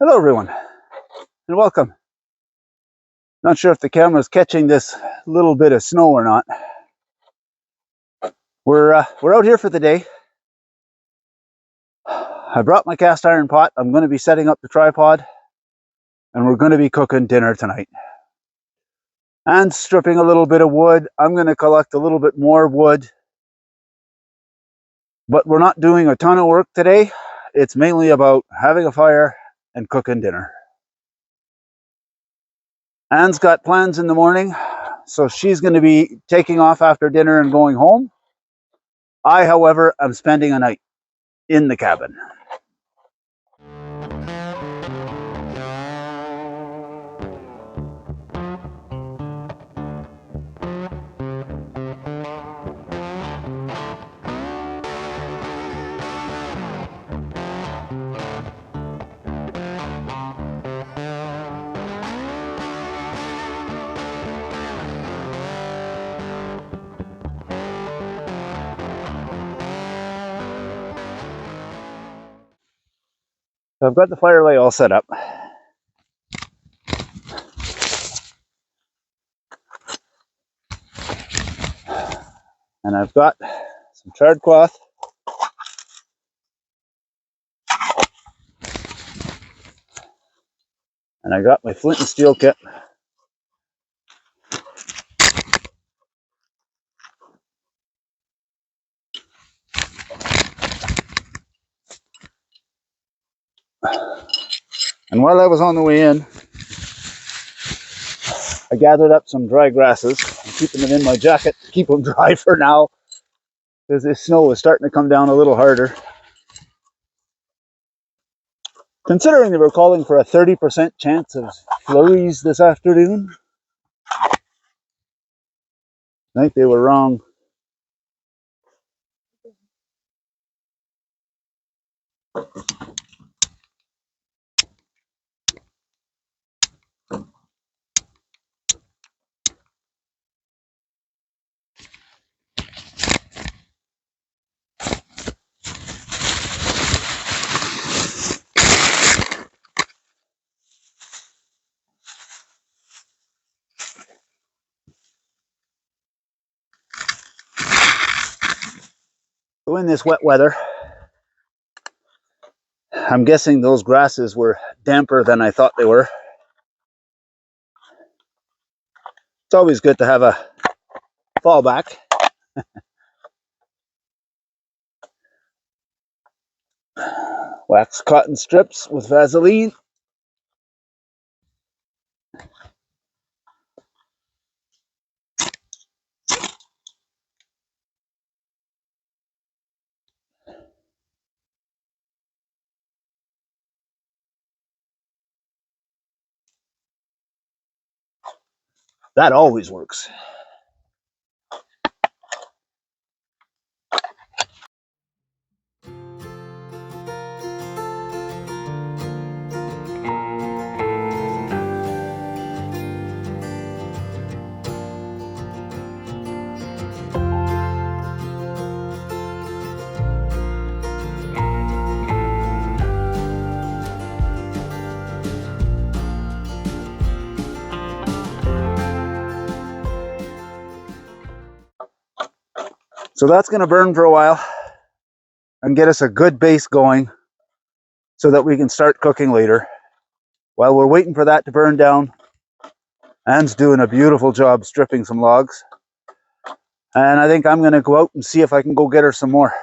Hello everyone, and welcome. Not sure if the camera's catching this little bit of snow or not. We're out here for the day. I brought my cast iron pot. I'm going to be setting up the tripod, and we're going to be cooking dinner tonight. And stripping a little bit of wood. I'm going to collect a little bit more wood. But we're not doing a ton of work today. It's mainly about having a fire and cooking dinner. Anne's got plans in the morning, so she's going to be taking off after dinner and going home. I, however, am spending a night in the cabin. So I've got the fire lay all set up. And I've got some charred cloth. And I got my flint and steel kit. And while I was on the way in, I gathered up some dry grasses. I'm keeping them in my jacket to keep them dry for now, because this snow is starting to come down a little harder. Considering they were calling for a 30% chance of flurries this afternoon, I think they were wrong. So in this wet weather, I'm guessing those grasses were damper than I thought they were. It's always good to have a fallback. Wax cotton strips with Vaseline. That always works. So that's going to burn for a while and get us a good base going so that we can start cooking later. While we're waiting for that to burn down, Anne's doing a beautiful job stripping some logs. And I think I'm going to go out and see if I can go get her some more.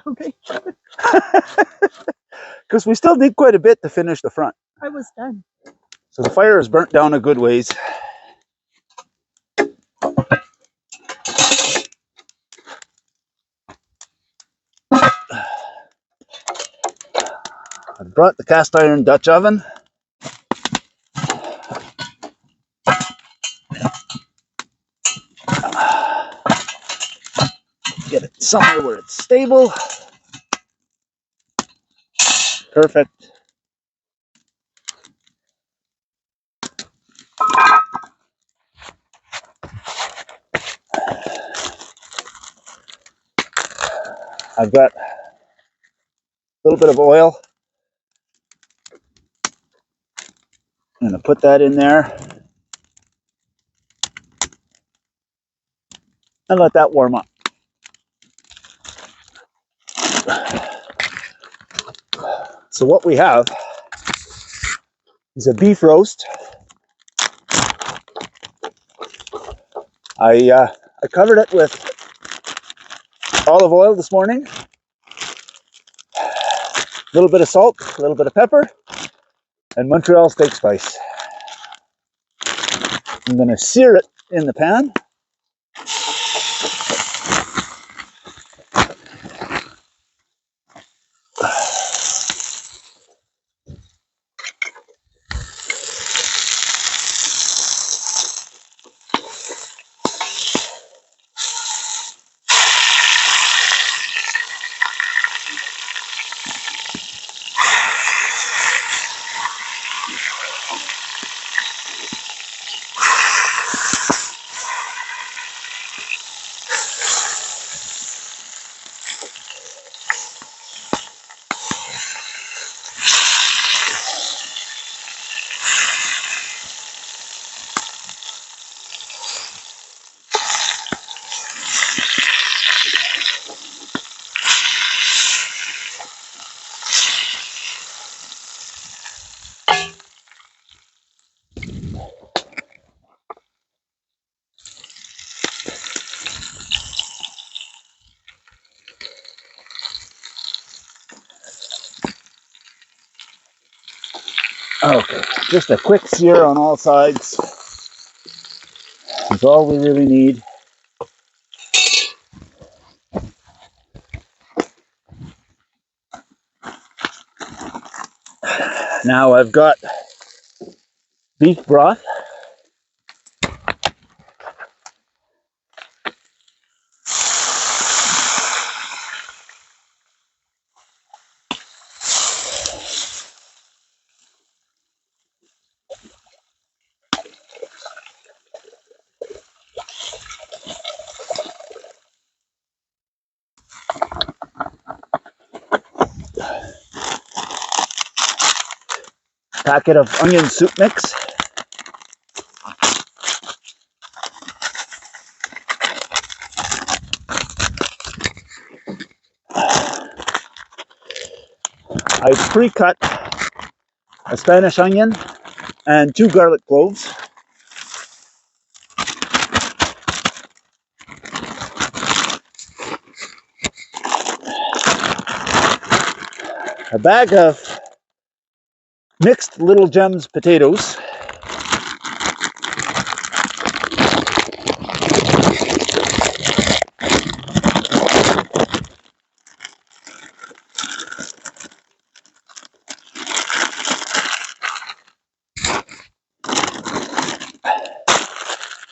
Okay. Because we still need quite a bit to finish the front. I was done. So the fire has burnt down a good ways. I brought the cast iron Dutch oven. Get it somewhere where it's stable. Perfect. I've got little bit of oil. I'm going to put that in there and let that warm up. So what we have is a beef roast. I covered it with olive oil this morning, a little bit of salt, a little bit of pepper, and Montreal steak spice. I'm going to sear it in the pan. Okay, just a quick sear on all sides is all we really need. Now I've got beef broth. Packet of onion soup mix. I pre-cut a Spanish onion and 2 garlic cloves. A bag of mixed Little Gems potatoes.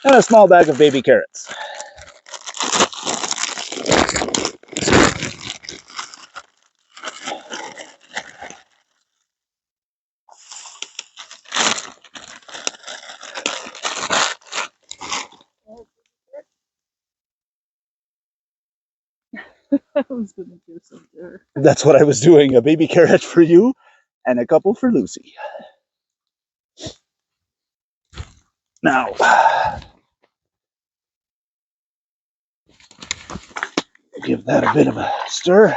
And a small bag of baby carrots. I was gonna do some there. That's what I was doing, a baby carrot for you and a couple for Lucy. Now, give that a bit of a stir.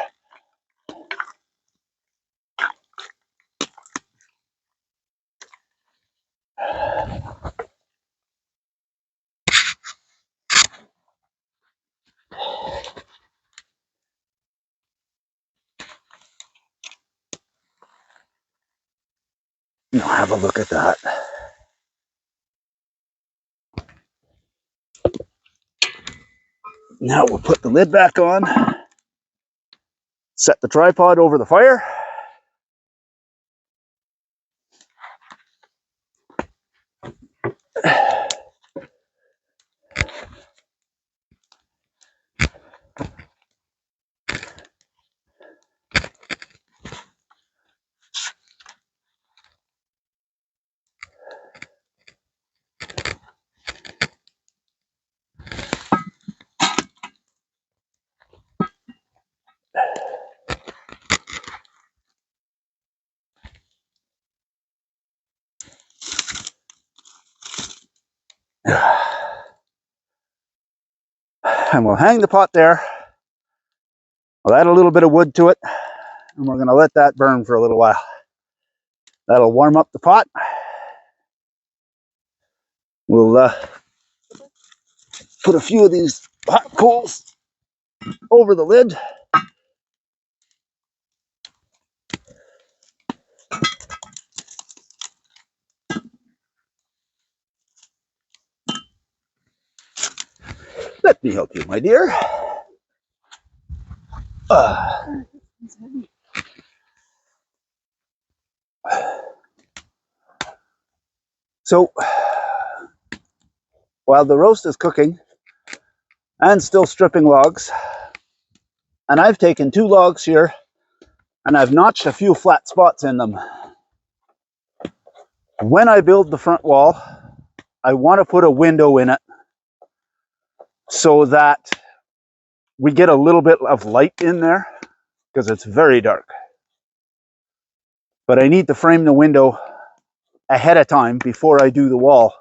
Now have a look at that. Now we'll put the lid back on, set the tripod over the fire. And we'll hang the pot there. I'll add a little bit of wood to it, and we're going to let that burn for a little while. That'll warm up the pot. We'll put a few of these hot coals over the lid. Let me help you, my dear. So, while the roast is cooking and still stripping logs, and I've taken 2 logs here and I've notched a few flat spots in them. When I build the front wall, I want to put a window in it so that we get a little bit of light in there because it's very dark. But I need to frame the window ahead of time before I do the wall.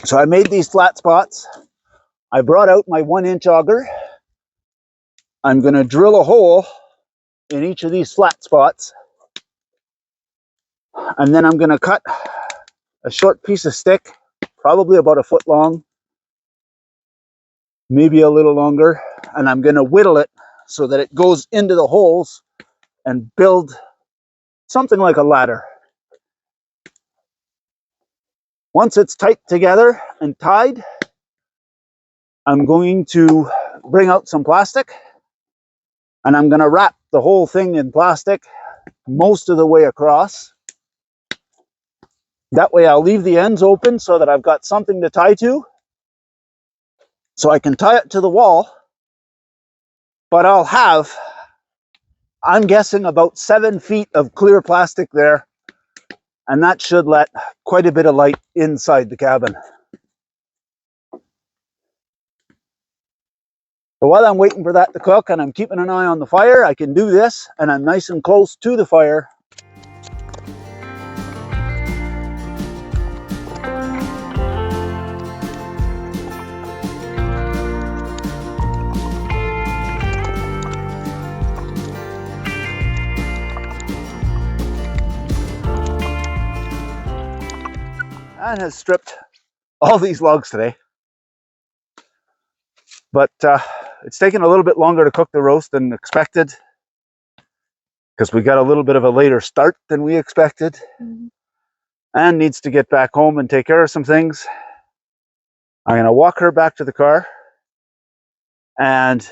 So I made these flat spots. I brought out my 1-inch auger. I'm going to drill a hole in each of these flat spots. And then I'm going to cut a short piece of stick, probably about a foot long, maybe a little longer. And I'm going to whittle it so that it goes into the holes and build something like a ladder. Once it's tight together and tied, I'm going to bring out some plastic and I'm going to wrap the whole thing in plastic most of the way across. That way I'll leave the ends open so that I've got something to tie to, so I can tie it to the wall. But I'll have, I'm guessing, about 7 feet of clear plastic there, and that should let quite a bit of light inside the cabin. So while I'm waiting for that to cook and I'm keeping an eye on the fire, I can do this and I'm nice and close to the fire. Anne has stripped all these logs today, but it's taken a little bit longer to cook the roast than expected because we got a little bit of a later start than we expected. Anne needs to get back home and take care of some things. I'm going to walk her back to the car, and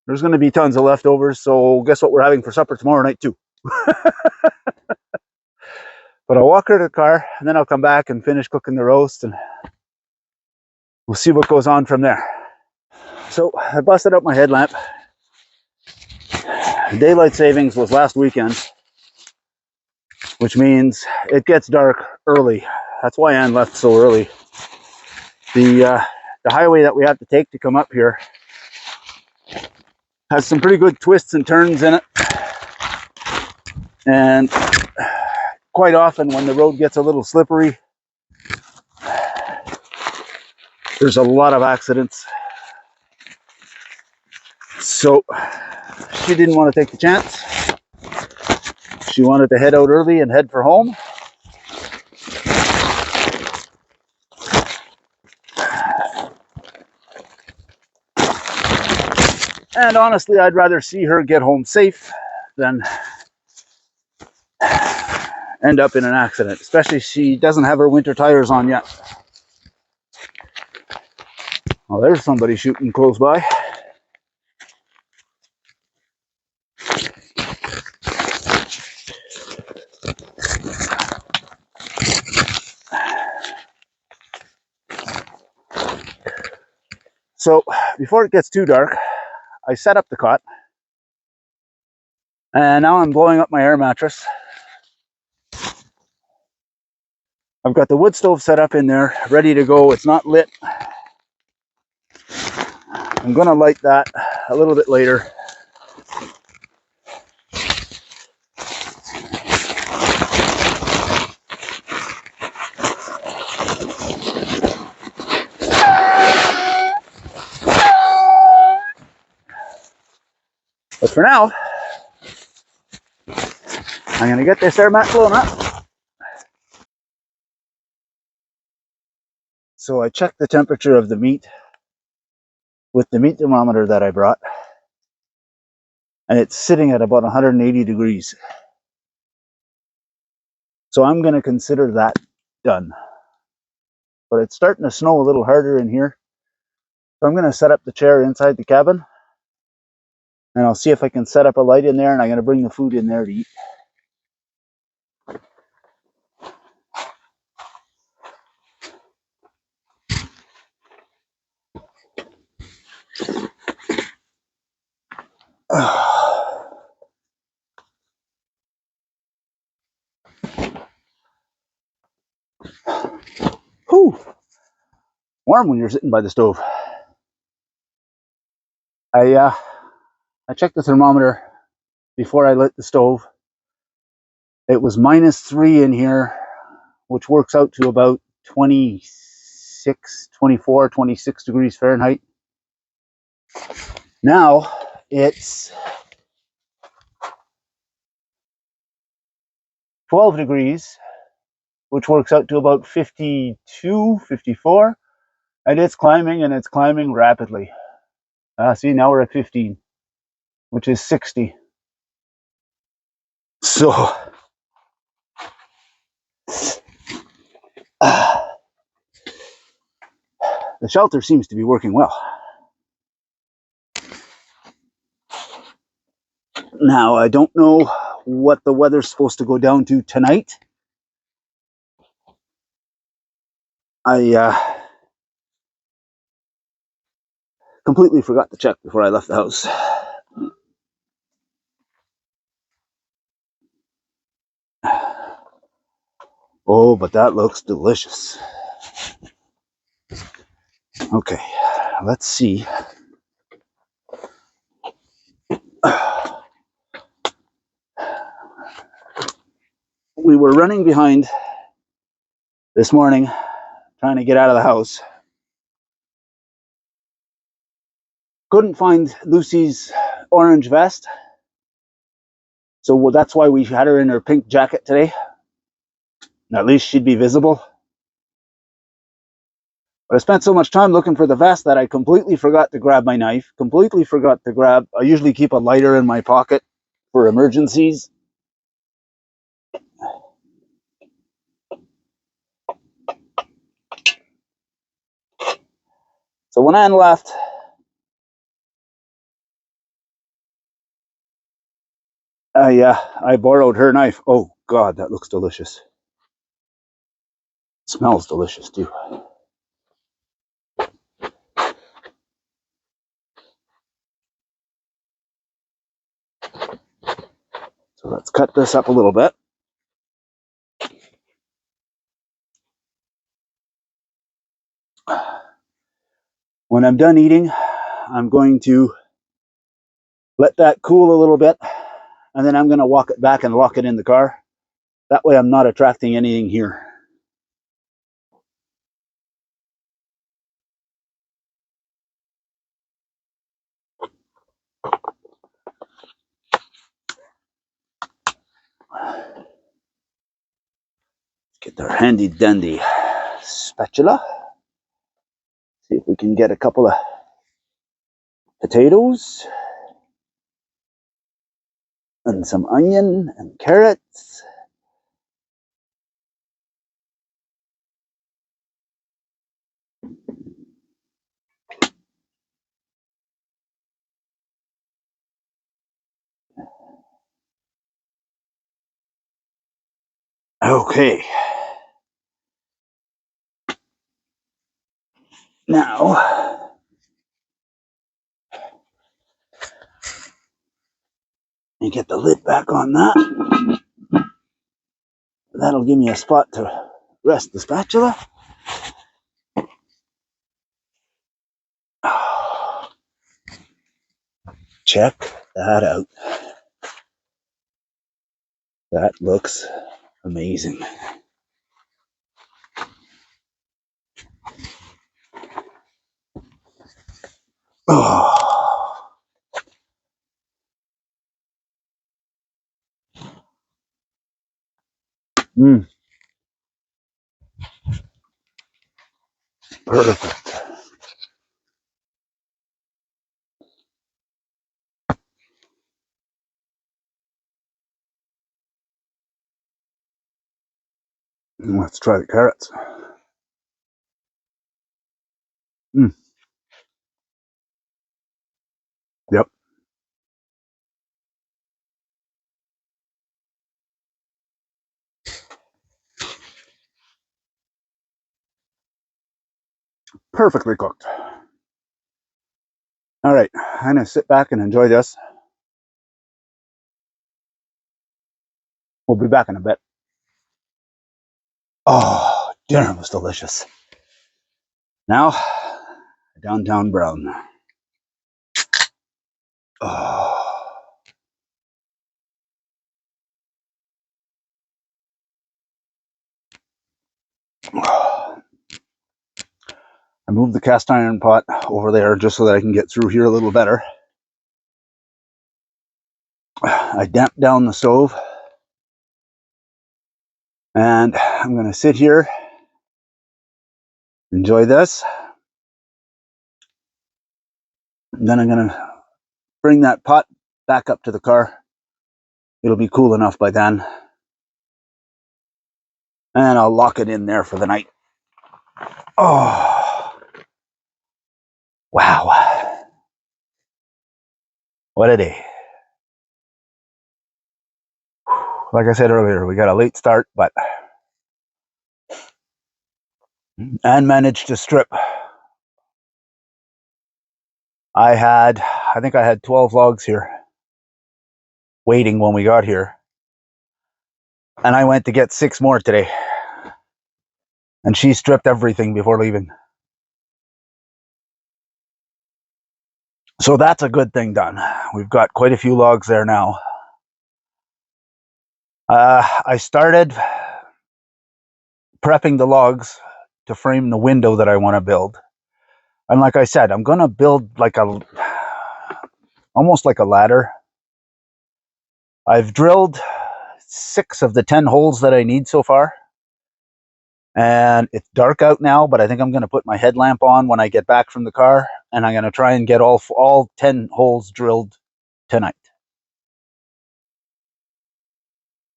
there's going to be tons of leftovers, so guess what we're having for supper tomorrow night too. But I'll walk her to the car, and then I'll come back and finish cooking the roast, and we'll see what goes on from there. So I busted out my headlamp. Daylight savings was last weekend, which means it gets dark early. That's why Anne left so early. The highway that we have to take to come up here has some pretty good twists and turns in it. And quite often when the road gets a little slippery, there's a lot of accidents. So she didn't want to take the chance. She wanted to head out early and head for home. And honestly, I'd rather see her get home safe than end up in an accident, especially if she doesn't have her winter tires on yet. Well, there's somebody shooting close by. So before it gets too dark, I set up the cot, and now I'm blowing up my air mattress. I've got the wood stove set up in there, ready to go. It's not lit. I'm going to light that a little bit later. But for now, I'm going to get this air mat blown up. So I checked the temperature of the meat with the meat thermometer that I brought, and it's sitting at about 180 degrees. So I'm going to consider that done. But it's starting to snow a little harder in here. So I'm going to set up the chair inside the cabin, and I'll see if I can set up a light in there, and I'm going to bring the food in there to eat. Whew. Warm when you're sitting by the stove. I checked the thermometer before I lit the stove. It was -3 in here, which works out to about 26, 24, 26 degrees Fahrenheit. Now it's 12 degrees, which works out to about 52, 54, and it's climbing rapidly. See, now we're at 15, which is 60. So the shelter seems to be working well. Now, I don't know what the weather's supposed to go down to tonight. I completely forgot to check before I left the house. Oh, but that looks delicious. Okay, let's see. We were running behind this morning, trying to get out of the house. Couldn't find Lucy's orange vest, so that's why we had her in her pink jacket today. At least she'd be visible. But I spent so much time looking for the vest that I completely forgot to grab my knife, I usually keep a lighter in my pocket for emergencies. So when Anne left, I borrowed her knife. Oh God, that looks delicious. It smells delicious too. So let's cut this up a little bit. When I'm done eating, I'm going to let that cool a little bit, and then I'm going to walk it back and lock it in the car. That way I'm not attracting anything here. Get our handy dandy spatula. See if we can get a couple of potatoes and some onion and carrots. Okay. Now, you get the lid back on that. That'll give me a spot to rest the spatula. Check that out. That looks amazing. Oh, Mm. Perfect. Let's try the carrots. Mm. Yep. Perfectly cooked. All right, I'm gonna sit back and enjoy this. We'll be back in a bit. Oh, dinner was delicious. Now, downtown brown. Oh. I moved the cast iron pot over there just so that I can get through here a little better. I damped down the stove, and I'm going to sit here, enjoy this, and then I'm going to bring that pot back up to the car. It'll be cool enough by then, and I'll lock it in there for the night. Oh, wow. What a day. Like I said earlier, we got a late start, but and managed to strip. I think I had 12 logs here waiting when we got here. And I went to get 6 more today. And she stripped everything before leaving. So that's a good thing done. We've got quite a few logs there now. I started prepping the logs to frame the window that I want to build. And like I said, I'm going to build like almost like a ladder. I've drilled 6 of the 10 holes that I need so far. And it's dark out now, but I think I'm going to put my headlamp on when I get back from the car, and I'm going to try and get all 10 holes drilled tonight.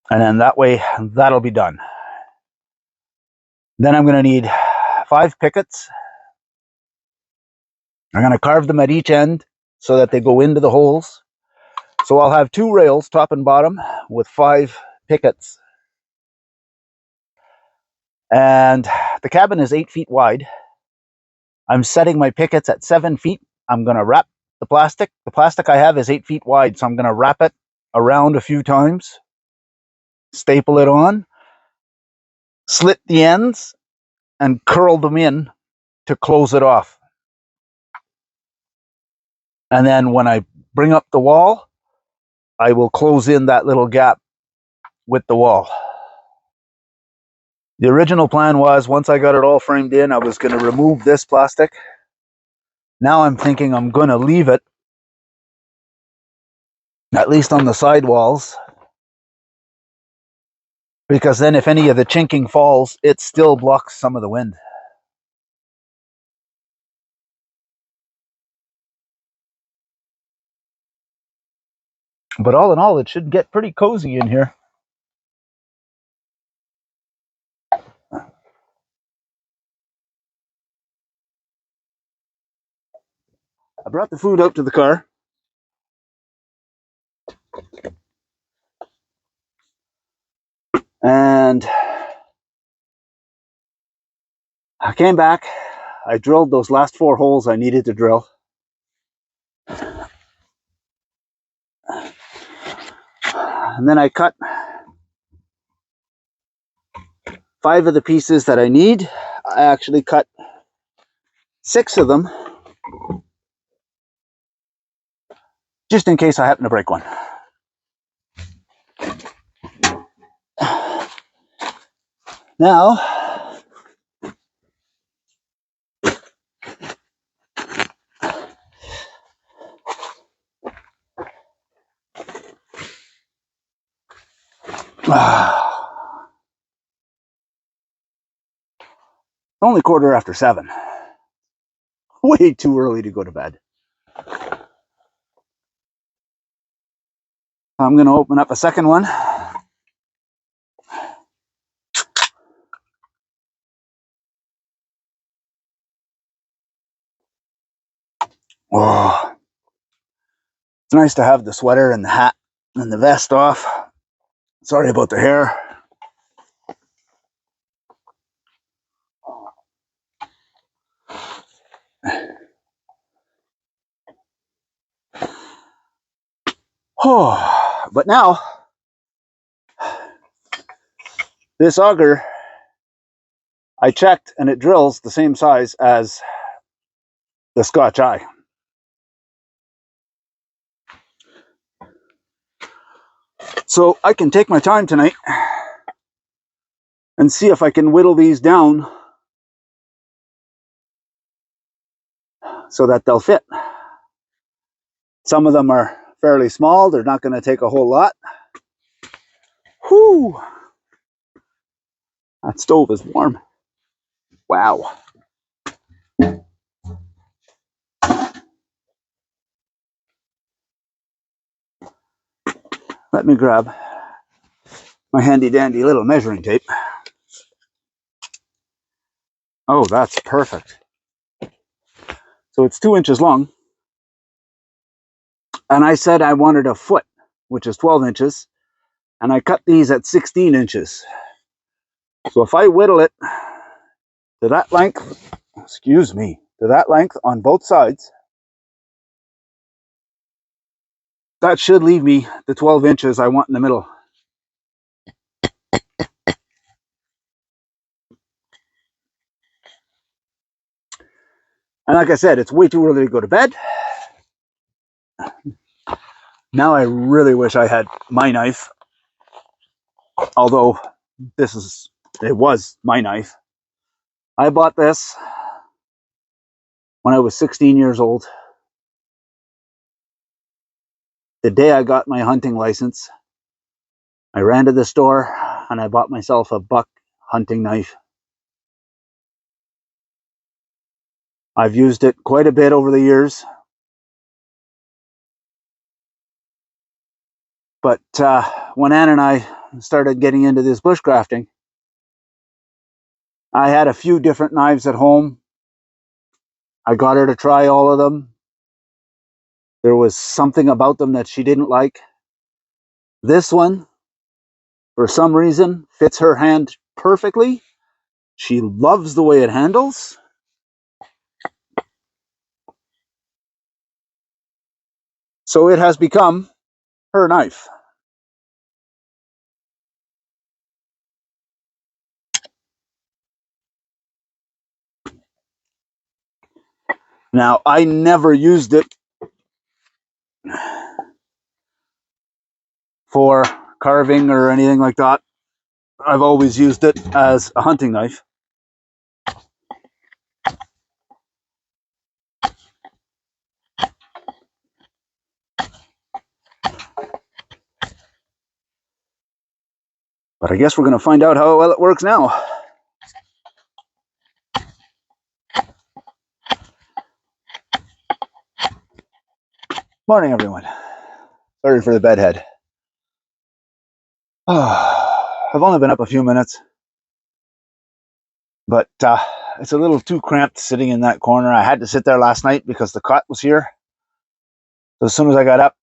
And then that way, that'll be done. Then I'm going to need 5 pickets. I'm going to carve them at each end so that they go into the holes. So I'll have 2 rails, top and bottom, with 5 pickets. And the cabin is 8 feet wide. I'm setting my pickets at 7 feet. I'm going to wrap the plastic. The plastic I have is 8 feet wide, so I'm going to wrap it around a few times, staple it on, slit the ends, and curl them in to close it off. And then when I bring up the wall, I will close in that little gap with the wall. The original plan was, once I got it all framed in, I was going to remove this plastic. Now I'm thinking I'm going to leave it, at least on the side walls, because then if any of the chinking falls, it still blocks some of the wind. But all in all, it should get pretty cozy in here. I brought the food out to the car. And I came back. I drilled those last 4 holes I needed to drill. And then I cut 5 of the pieces that I need. I actually cut 6 of them, just in case I happen to break one. Now, Only 7:15. Way too early to go to bed. I'm going to open up a second one. Oh, it's nice to have the sweater and the hat and the vest off. Sorry about the hair. Oh, but now, this auger, I checked and it drills the same size as the Scotch Eye. So I can take my time tonight and see if I can whittle these down so that they'll fit. Some of them are fairly small. They're not going to take a whole lot. Whew! That stove is warm. Wow. Let me grab my handy dandy little measuring tape. Oh, that's perfect. So it's 2 inches long. And I said I wanted a foot, which is 12 inches. And I cut these at 16 inches. So if I whittle it to that length, to that length on both sides, that should leave me the 12 inches I want in the middle. And like I said, it's way too early to go to bed. Now I really wish I had my knife. Although it was my knife. I bought this when I was 16 years old. The day I got my hunting license, I ran to the store and I bought myself a buck hunting knife. I've used it quite a bit over the years. But when Ann and I started getting into this bushcrafting, I had a few different knives at home. I got her to try all of them. There was something about them that she didn't like. This one, for some reason, fits her hand perfectly. She loves the way it handles. So it has become her knife. Now, I never used it for carving or anything like that. I've always used it as a hunting knife. But I guess we're going to find out how well it works now. Morning, everyone. Sorry for the bedhead. I've only been up a few minutes, but it's a little too cramped sitting in that corner. I had to sit there last night because the cot was here. So as soon as I got up,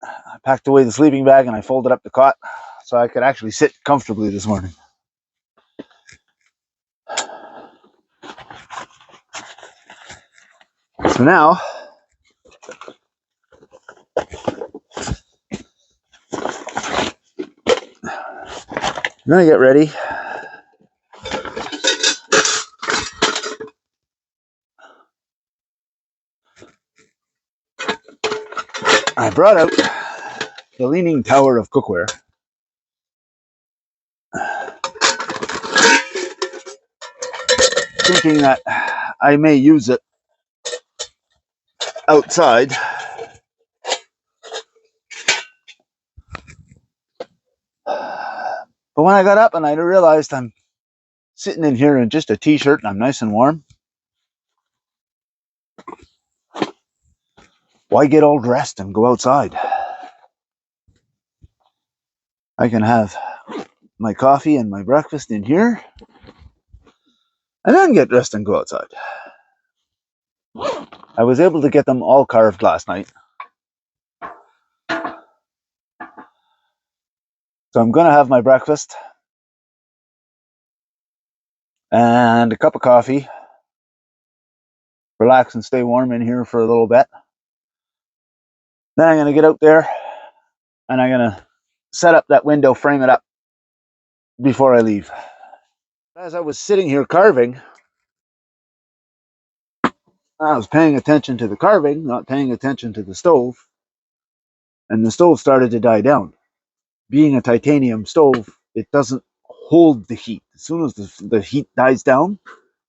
I packed away the sleeping bag and I folded up the cot so I could actually sit comfortably this morning. So now, I'm going to get ready. I brought out the Leaning Tower of Cookware. Thinking that I may use it outside. But when I got up and I realized I'm sitting in here in just a t-shirt and I'm nice and warm, why get all dressed and go outside? I can have my coffee and my breakfast in here and then get dressed and go outside. I was able to get them all carved last night. So I'm going to have my breakfast and a cup of coffee, relax and stay warm in here for a little bit. Then I'm going to get out there and I'm going to set up that window, frame it up before I leave. As I was sitting here carving, I was paying attention to the carving, not paying attention to the stove, and the stove started to die down. Being a titanium stove, it doesn't hold the heat. As soon as the heat dies down,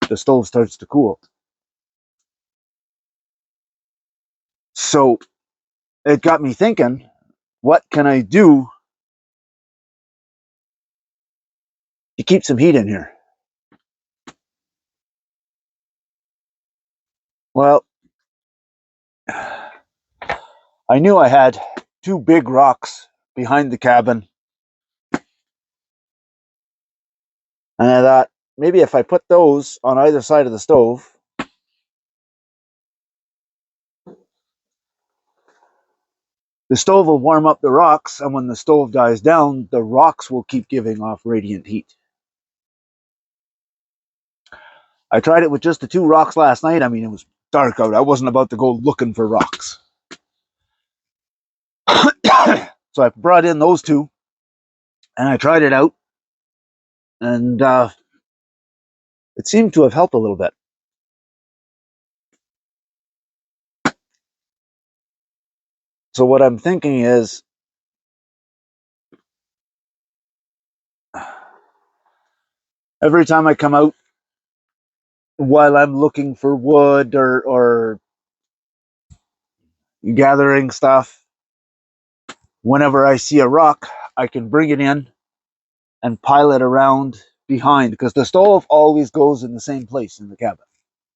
the stove starts to cool. So it got me thinking, what can I do to keep some heat in here? Well, I knew I had two big rocks behind the cabin, and I thought maybe if I put those on either side of the stove, the stove will warm up the rocks, and when the stove dies down, the rocks will keep giving off radiant heat. I tried it with just the two rocks last night. I mean, it was dark out. I wasn't about to go looking for rocks. So I brought in those two, and I tried it out, and it seemed to have helped a little bit. So what I'm thinking is, every time I come out while I'm looking for wood or gathering stuff, whenever I see a rock, I can bring it in and pile it around behind, because the stove always goes in the same place in the cabin.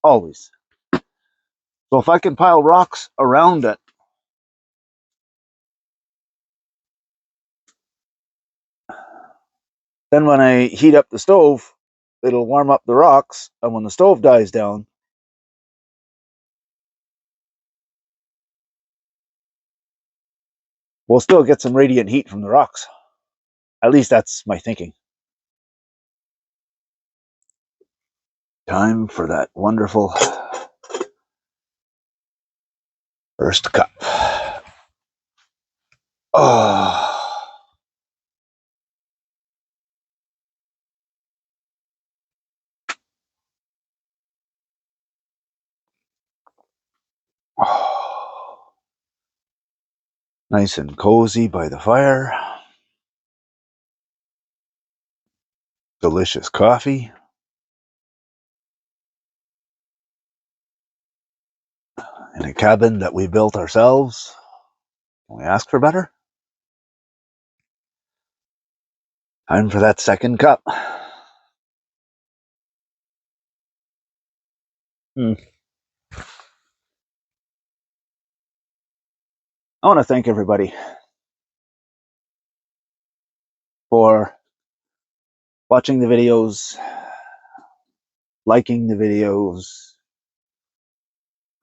Always. So if I can pile rocks around it, then when I heat up the stove, it'll warm up the rocks, and when the stove dies down, we'll still get some radiant heat from the rocks. At least that's my thinking. Time for that wonderful first cup. Oh. Oh. Nice and cozy by the fire. Delicious coffee. In a cabin that we built ourselves. Can we ask for better? Time for that second cup. I want to thank everybody for watching the videos, liking the videos,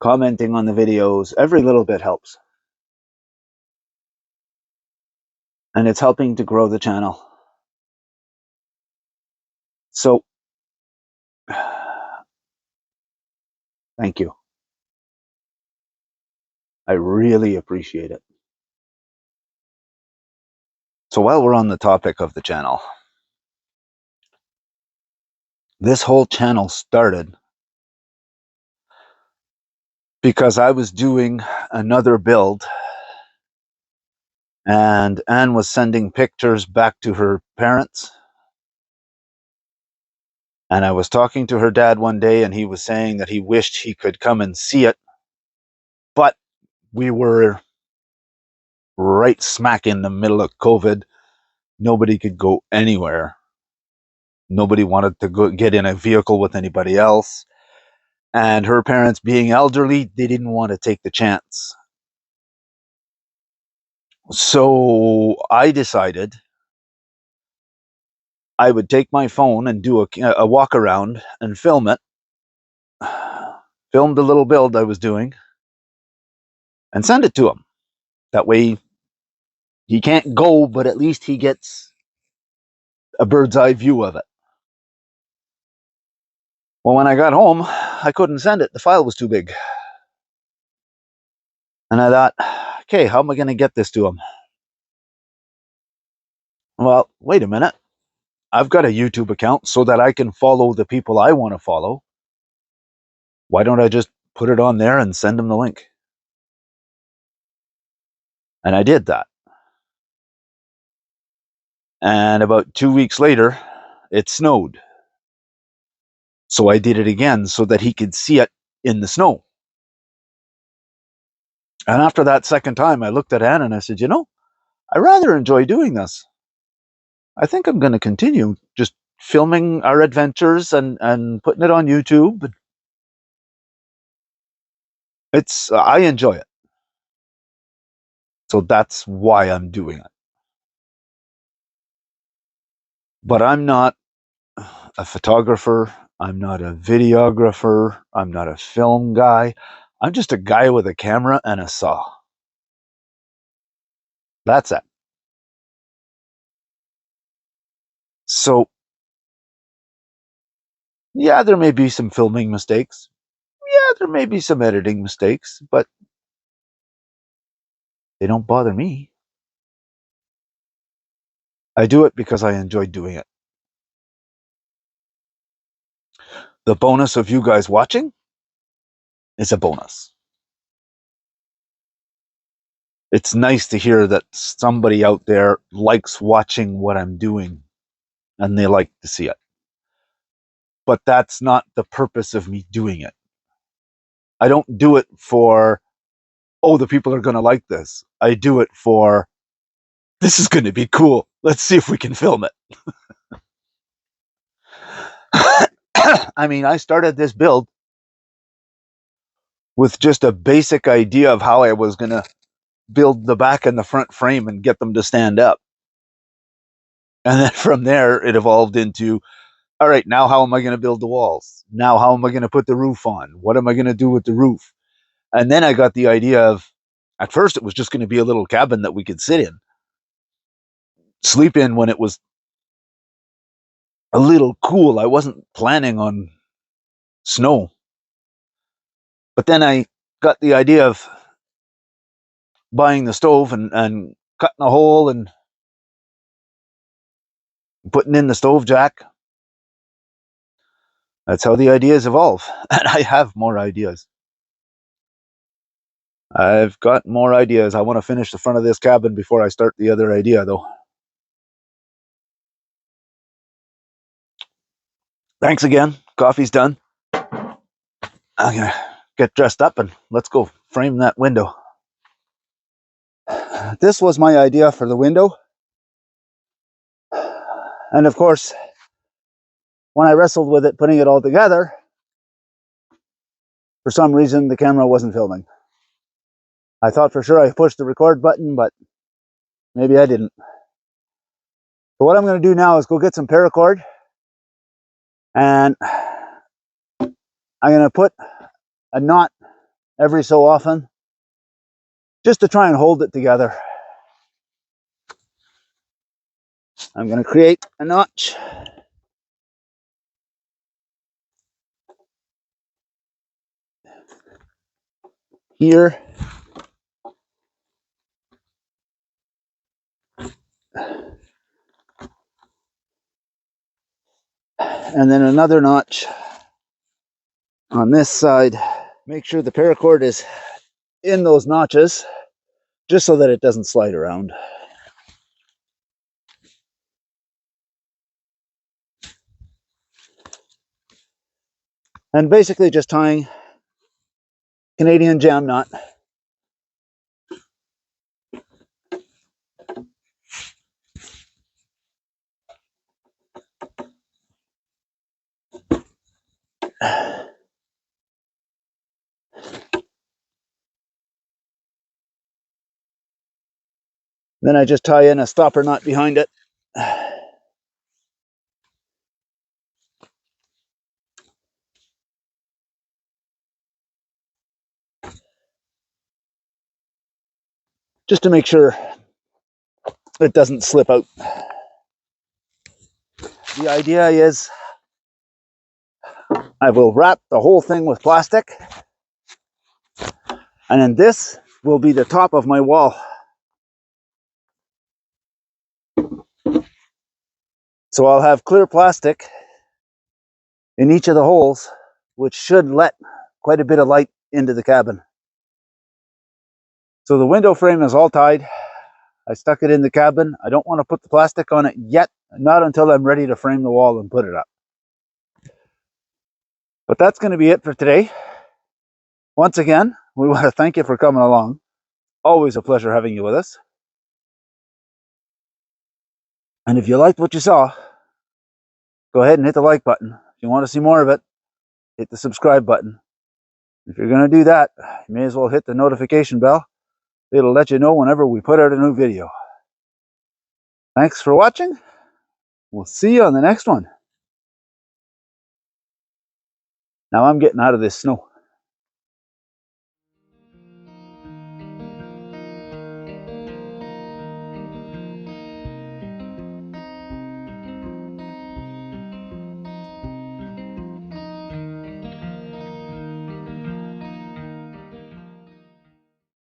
commenting on the videos. Every little bit helps. And it's helping to grow the channel. So, thank you. I really appreciate it. So while we're on the topic of the channel, this whole channel started because I was doing another build, and Anne was sending pictures back to her parents. And I was talking to her dad one day, and he was saying that he wished he could come and see it, but we were right smack in the middle of COVID. Nobody could go anywhere. Nobody wanted to go get in a vehicle with anybody else. And her parents being elderly, they didn't want to take the chance. So I decided I would take my phone and do a walk around and film it. Film the little build I was doing and send it to him. That way he can't go, but at least he gets a bird's eye view of it. Well, when I got home, I couldn't send it. The file was too big. And I thought, okay, how am I going to get this to him? Well, wait a minute. I've got a YouTube account so that I can follow the people I want to follow. Why don't I just put it on there and send them the link? And I did that. And about 2 weeks later, it snowed. So I did it again so that he could see it in the snow. And after that second time, I looked at Anna and I said, I rather enjoy doing this. I think I'm going to continue just filming our adventures and putting it on YouTube. I enjoy it. So that's why I'm doing it. But I'm not a photographer. I'm not a videographer. I'm not a film guy. I'm just a guy with a camera and a saw. That's it. So, yeah, there may be some filming mistakes. Yeah, there may be some editing mistakes, but they don't bother me. I do it because I enjoy doing it. The bonus of you guys watching is a bonus. It's nice to hear that somebody out there likes watching what I'm doing and they like to see it. But that's not the purpose of me doing it. I don't do it for, the people are going to like this. I do it for, this is going to be cool. Let's see if we can film it. I mean, I started this build with just a basic idea of how I was going to build the back and the front frame and get them to stand up. And then from there, it evolved into, all right, now how am I going to build the walls? Now how am I going to put the roof on? What am I going to do with the roof? And then I got the idea of, at first it was just going to be a little cabin that we could sit in, sleep in when it was a little cool. I wasn't planning on snow. But then I got the idea of buying the stove and cutting a hole and putting in the stove jack. That's how the ideas evolve. And I have more ideas. I've got more ideas. I want to finish the front of this cabin before I start the other idea, though. Thanks again. Coffee's done. I'm going to get dressed up and let's go frame that window. This was my idea for the window. And of course, when I wrestled with it, putting it all together, for some reason, the camera wasn't filming. I thought for sure I pushed the record button, but maybe I didn't. So what I'm going to do now is go get some paracord, and I'm going to put a knot every so often just to try and hold it together. I'm going to create a notch here, and then another notch on this side. Make sure the paracord is in those notches just so that it doesn't slide around. And basically just tying Canadian jam knot. Then I just tie in a stopper knot behind it. Just to make sure it doesn't slip out. The idea is I will wrap the whole thing with plastic, and then this will be the top of my wall. So I'll have clear plastic in each of the holes, which should let quite a bit of light into the cabin. So the window frame is all tied. I stuck it in the cabin. I don't want to put the plastic on it yet, not until I'm ready to frame the wall and put it up. But that's going to be it for today. Once again, we want to thank you for coming along. Always a pleasure having you with us. And if you liked what you saw, go ahead and hit the like button. If you want to see more of it, hit the subscribe button. If you're going to do that, you may as well hit the notification bell. It'll let you know whenever we put out a new video. Thanks for watching. We'll see you on the next one. Now I'm getting out of this snow.